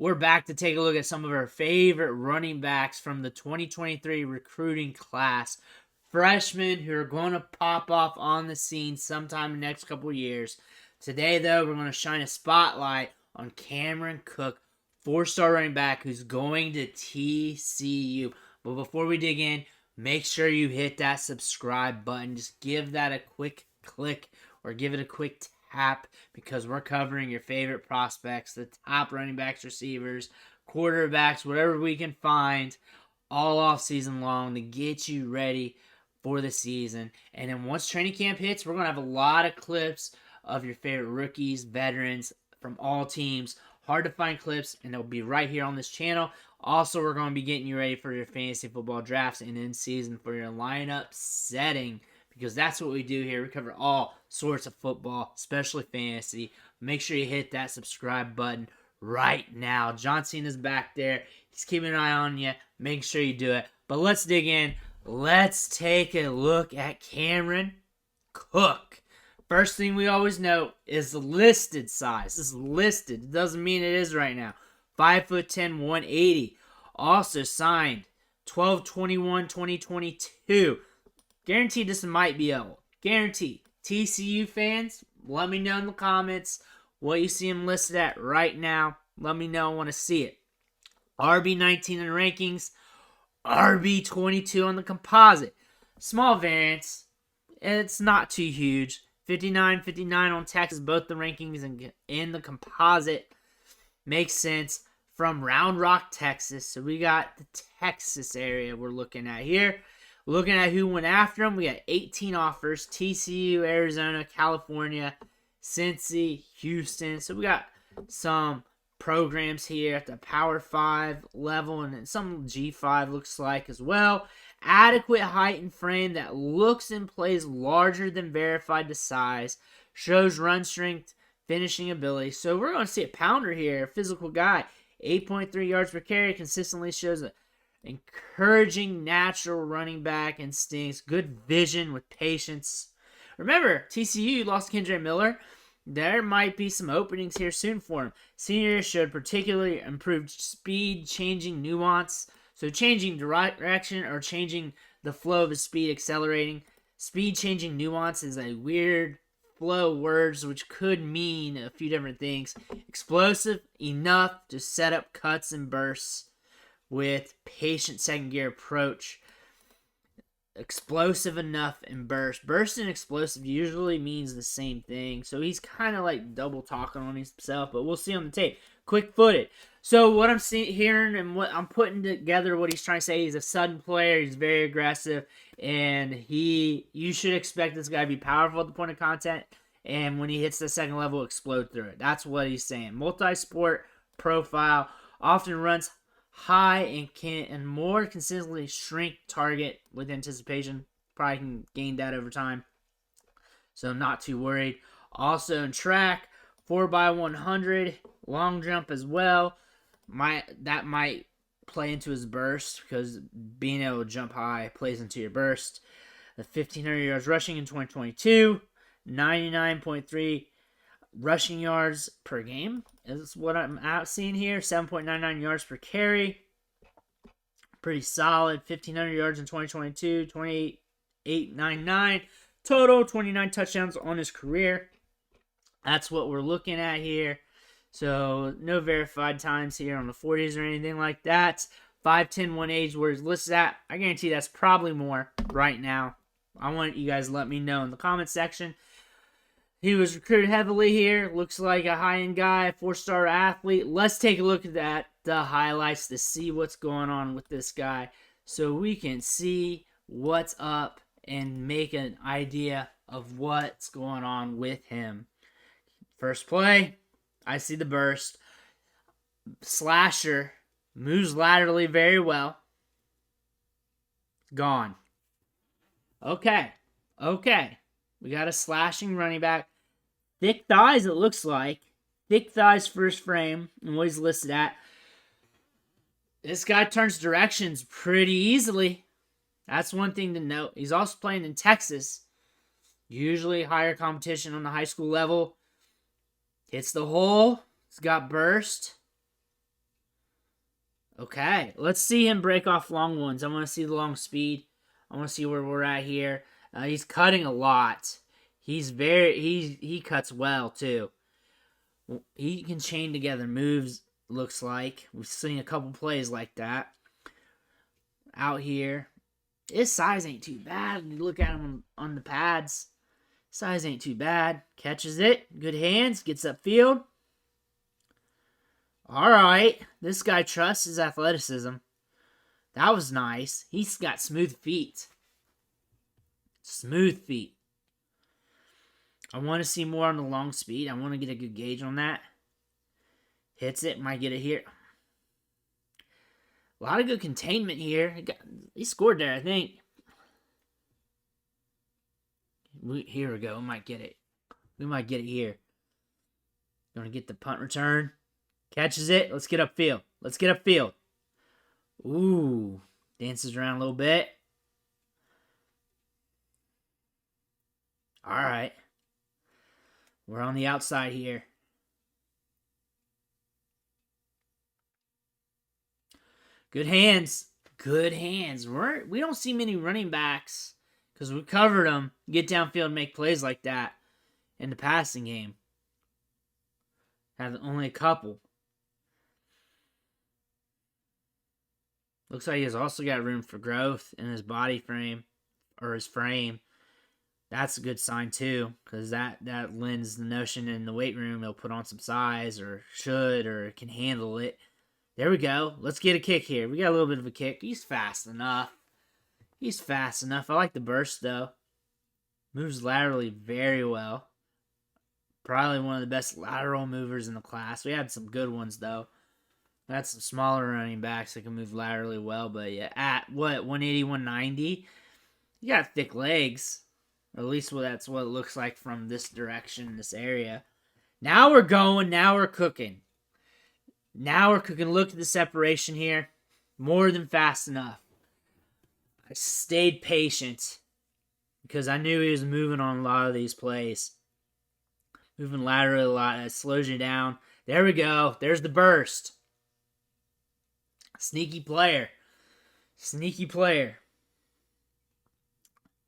We're back to take a look at some of our favorite running backs from the 2023 recruiting class. Freshmen who are going to pop off on the scene sometime in the next couple years. Today, though, we're going to shine a spotlight on Cameron Cook, 4-star running back who's going to TCU. But before we dig in, make sure you hit that subscribe button. Just give that a quick click or give it a quick tap, because we're covering your favorite prospects, the top running backs, receivers, quarterbacks, whatever we can find all off season long to get you ready for the season. And then once training camp hits, we're going to have a lot of clips of your favorite rookies, veterans from all teams. Hard to find clips, and they'll be right here on this channel. Also, we're going to be getting you ready for your fantasy football drafts and in season for your lineup setting, because that's what we do here. We cover all sorts of football, especially fantasy. Make sure you hit that subscribe button right now. John Cena's back there. He's keeping an eye on you. Make sure you do it. But let's dig in. Let's take a look at Cameron Cook. First thing we always note is the listed size. This is listed. It doesn't mean it is right now. 5'10", 180. Also signed 12/21/2022. Guaranteed this might be old. Guaranteed. TCU fans, let me know in the comments what you see him listed at right now. Let me know. I want to see it. RB19 in the rankings. RB22 on the composite. Small variance. It's not too huge. 59, 59 on Texas. Both the rankings and in the composite. Makes sense. From Round Rock, Texas. So we got the Texas area we're looking at here. Looking at who went after him, we got 18 offers. TCU, Arizona, California, Cincy, Houston. So we got some programs here at the Power 5 level, and some G5 looks like as well. Adequate height and frame that looks and plays larger than verified to size. Shows run strength, finishing ability. So we're going to see a pounder here, a physical guy. 8.3 yards per carry, consistently shows a encouraging natural running back instincts, good vision with patience. Remember, TCU lost Kendra Miller. There might be some openings here soon for him. Senior showed particularly improved speed, changing nuance. So changing direction or changing the flow of his speed, accelerating. Speed changing nuance is a weird flow of words which could mean a few different things. Explosive enough to set up cuts and bursts with patient second gear approach. Explosive enough and burst. Burst and explosive usually means the same thing. So he's kind of like double talking on himself, but we'll see on the tape. Quick footed. So what I'm hearing and what I'm putting together, what he's trying to say, he's a sudden player. He's very aggressive, and you should expect this guy to be powerful at the point of contact, and when he hits the second level, explode through it. That's what he's saying. Multi-sport profile, often runs high and more consistently shrink target with anticipation. Probably can gain that over time, so not too worried. Also in track, 4x100, long jump as well. That might play into his burst, because being able to jump high plays into your burst. The 1,500 yards rushing in 2022, 99.3 rushing yards per game is what I'm seeing here. 7.99 yards per carry. Pretty solid. 1,500 yards in 2022. 28.899. Total 29 touchdowns on his career. That's what we're looking at here. So no verified times here on the 40s or anything like that. 5'10", 180 where he's listed at. I guarantee that's probably more right now. I want you guys to let me know in the comment section. He was recruited heavily here. Looks like a high-end guy, 4-star athlete. Let's take a look at the highlights to see what's going on with this guy, so we can see what's up and make an idea of what's going on with him. First play, I see the burst. Slasher, moves laterally very well. Gone. Okay. We got a slashing running back. Thick thighs, it looks like. Thick thighs first frame, and what he's listed at. This guy turns directions pretty easily. That's one thing to note. He's also playing in Texas. Usually higher competition on the high school level. Hits the hole. He's got burst. Okay, let's see him break off long ones. I want to see the long speed. I want to see where we're at here. He's cutting a lot. He cuts well too. He can chain together moves, looks like. We've seen a couple plays like that. Out here. His size ain't too bad. You look at him on the pads. Size ain't too bad. Catches it. Good hands. Gets upfield. Alright. This guy trusts his athleticism. That was nice. He's got smooth feet. Smooth feet. I want to see more on the long speed. I want to get a good gauge on that. Hits it. Might get it here. A lot of good containment here. He scored there, I think. Here we go. We might get it. We might get it here. Going to get the punt return. Catches it. Let's get upfield. Let's get upfield. Ooh. Dances around a little bit. All right. We're on the outside here. Good hands. Good hands. We don't see many running backs, because we covered them, get downfield and make plays like that in the passing game. Have only a couple. Looks like he's also got room for growth in his body frame, or his frame. That's a good sign too, because that lends the notion in the weight room he'll put on some size, or should, or can handle it. There we go. Let's get a kick here. We got a little bit of a kick. He's fast enough. He's fast enough. I like the burst, though. Moves laterally very well. Probably one of the best lateral movers in the class. We had some good ones, though. We had some smaller running backs that can move laterally well. But yeah, at what, 180, 190? You got thick legs. Or at least that's what it looks like from this direction, this area. Now we're going. Now we're cooking. Now we're cooking. Look at the separation here. More than fast enough. I stayed patient because I knew he was moving on a lot of these plays. Moving laterally a lot. It slows you down. There we go. There's the burst. Sneaky player. Sneaky player.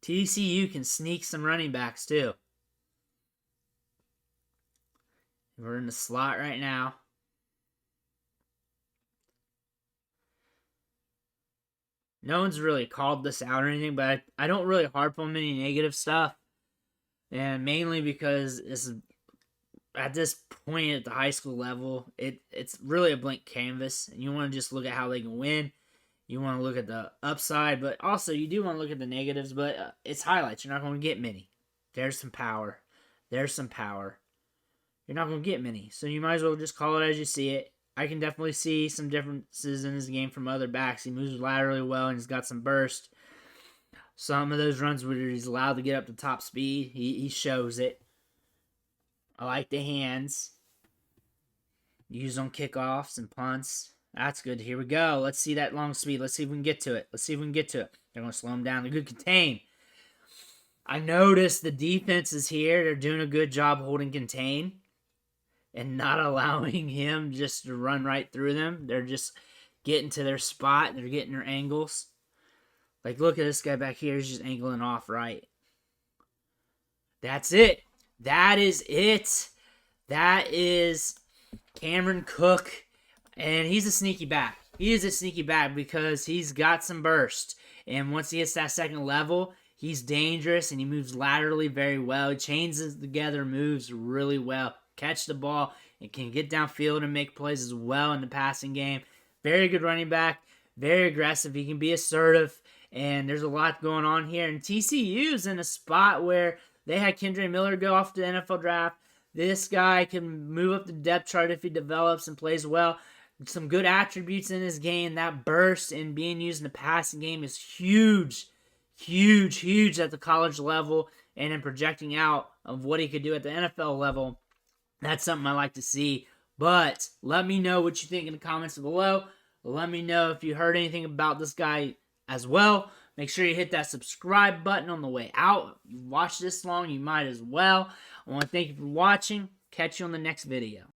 TCU can sneak some running backs too. We're in the slot right now. No one's really called this out or anything, but I don't really harp on any negative stuff. And mainly because at this point at the high school level, it's really a blank canvas. And you want to just look at how they can win. You want to look at the upside, but also you do want to look at the negatives, but it's highlights. You're not going to get many. There's some power. There's some power. You're not going to get many. So you might as well just call it as you see it. I can definitely see some differences in his game from other backs. He moves laterally well and he's got some burst. Some of those runs where he's allowed to get up to top speed, he shows it. I like the hands. Used on kickoffs and punts. That's good. Here we go. Let's see that long speed. Let's see if we can get to it. Let's see if we can get to it. They're going to slow him down. They're good contain. I noticed the defense is here. They're doing a good job holding contain and not allowing him just to run right through them. They're just getting to their spot. They're getting their angles. Like, look at this guy back here. He's just angling off right. That's it. That is it. That is Cameron Cook. And he's a sneaky back. He is a sneaky back because he's got some burst. And once he hits that second level, he's dangerous and he moves laterally very well. He chains it together, moves really well. Catch the ball and can get downfield and make plays as well in the passing game. Very good running back. Very aggressive. He can be assertive. And there's a lot going on here. And TCU's in a spot where they had Kendre Miller go off to the NFL draft. This guy can move up the depth chart if he develops and plays well. Some good attributes in his game. That burst and being used in the passing game is huge. Huge, huge at the college level. And in projecting out of what he could do at the NFL level. That's something I like to see. But let me know what you think in the comments below. Let me know if you heard anything about this guy as well. Make sure you hit that subscribe button on the way out. If you watched this long, you might as well. I want to thank you for watching. Catch you on the next video.